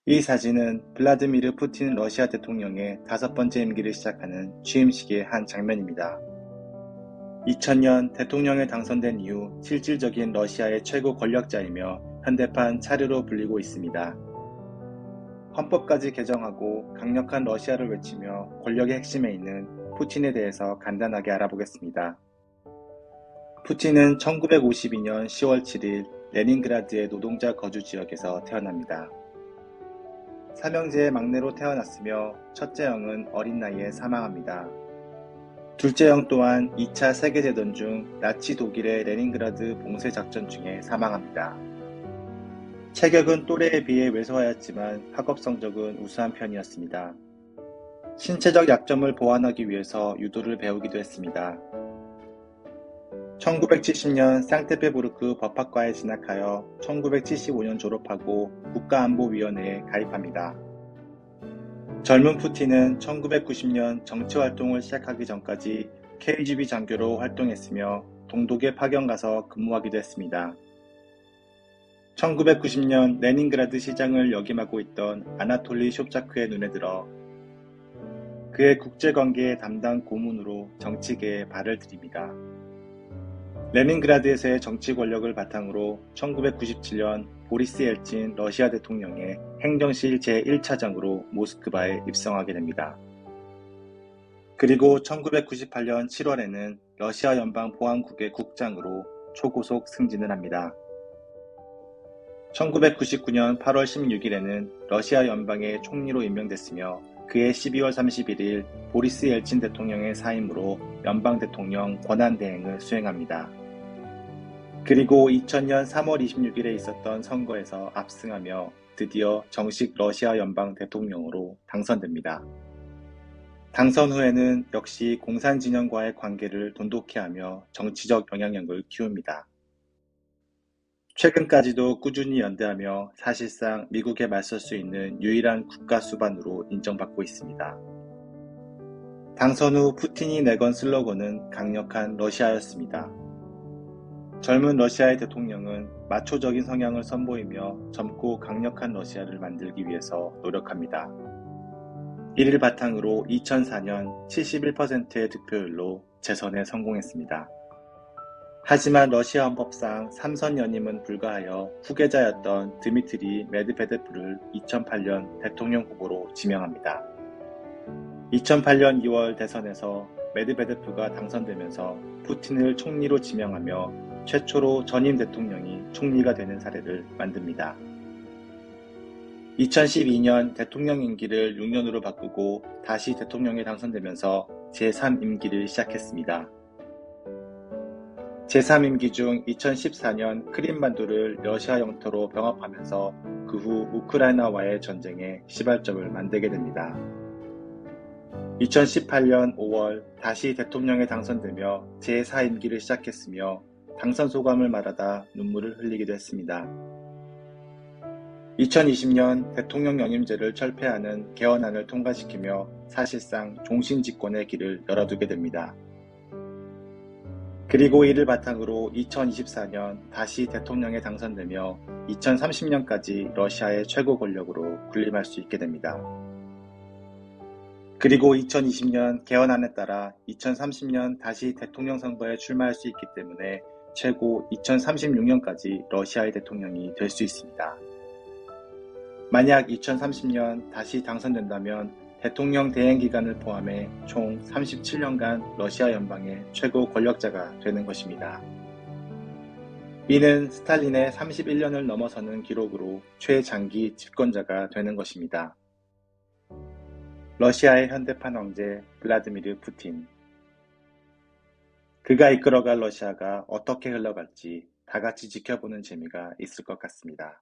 이 사진은 블라디미르 푸틴 러시아 대통령의 5번째 임기를 시작하는 취임식의 한 장면입니다. 2000년 대통령에 당선된 이후 실질적인 러시아의 최고 권력자이며 현대판 차르로 불리고 있습니다. 헌법까지 개정하고 강력한 러시아를 외치며 권력의 핵심에 있는 푸틴에 대해서 간단하게 알아보겠습니다. 푸틴은 1952년 10월 7일 레닌그라드의 노동자 거주 지역에서 태어납니다. 삼형제의 막내로 태어났으며 첫째 형은 어린 나이에 사망합니다. 둘째 형 또한 2차 세계대전 중 나치 독일의 레닌그라드 봉쇄 작전 중에 사망합니다. 체격은 또래에 비해 왜소하였지만 학업 성적은 우수한 편이었습니다. 신체적 약점을 보완하기 위해서 유도를 배우기도 했습니다. 1970년 상트페부르크 법학과에 진학하여 1975년 졸업하고 국가안보위원회에 가입합니다. 젊은 푸틴은 1990년 정치활동을 시작하기 전까지 KGB 장교로 활동했으며 동독에 파견 가서 근무하기도 했습니다. 1990년 레닌그라드 시장을 역임하고 있던 아나톨리 숍자크의 눈에 들어 그의 국제관계 담당 고문으로 정치계에 발을 들입니다. 레닌그라드에서의 정치 권력을 바탕으로 1997년 보리스 엘친 러시아 대통령의 행정실 제1차장으로 모스크바에 입성하게 됩니다. 그리고 1998년 7월에는 러시아 연방보안국의 국장으로 초고속 승진을 합니다. 1999년 8월 16일에는 러시아 연방의 총리로 임명됐으며 그해 12월 31일 보리스 엘친 대통령의 사임으로 연방 대통령 권한대행을 수행합니다. 그리고 2000년 3월 26일에 있었던 선거에서 압승하며 드디어 정식 러시아 연방 대통령으로 당선됩니다. 당선 후에는 역시 공산 진영과의 관계를 돈독히 하며 정치적 영향력을 키웁니다. 최근까지도 꾸준히 연대하며 사실상 미국에 맞설 수 있는 유일한 국가 수반으로 인정받고 있습니다. 당선 후 푸틴이 내건 슬로건은 강력한 러시아였습니다. 젊은 러시아의 대통령은 마초적인 성향을 선보이며 젊고 강력한 러시아를 만들기 위해서 노력합니다. 이를 바탕으로 2004년 71%의 득표율로 재선에 성공했습니다. 하지만 러시아 헌법상 3선 연임은 불가하여 후계자였던 드미트리 메드베데프를 2008년 대통령 후보로 지명합니다. 2008년 2월 대선에서 메드베데프가 당선되면서 푸틴을 총리로 지명하며 최초로 전임 대통령이 총리가 되는 사례를 만듭니다. 2012년 대통령 임기를 6년으로 바꾸고 다시 대통령에 당선되면서 제3임기를 시작했습니다. 제3임기 중 2014년 크림반도를 러시아 영토로 병합하면서 그 후 우크라이나와의 전쟁에 시발점을 만들게 됩니다. 2018년 5월 다시 대통령에 당선되며 제4임기를 시작했으며 당선 소감을 말하다 눈물을 흘리기도 했습니다. 2020년 대통령 연임제를 철폐하는 개헌안을 통과시키며 사실상 종신 집권의 길을 열어두게 됩니다. 그리고 이를 바탕으로 2024년 다시 대통령에 당선되며 2030년까지 러시아의 최고 권력으로 군림할 수 있게 됩니다. 그리고 2020년 개헌안에 따라 2030년 다시 대통령 선거에 출마할 수 있기 때문에 최고 2036년까지 러시아의 대통령이 될 수 있습니다. 만약 2030년 다시 당선된다면 대통령 대행 기간을 포함해 총 37년간 러시아 연방의 최고 권력자가 되는 것입니다. 이는 스탈린의 31년을 넘어서는 기록으로 최장기 집권자가 되는 것입니다. 러시아의 현대판 황제 블라디미르 푸틴. 그가 이끌어갈 러시아가 어떻게 흘러갈지 다 같이 지켜보는 재미가 있을 것 같습니다.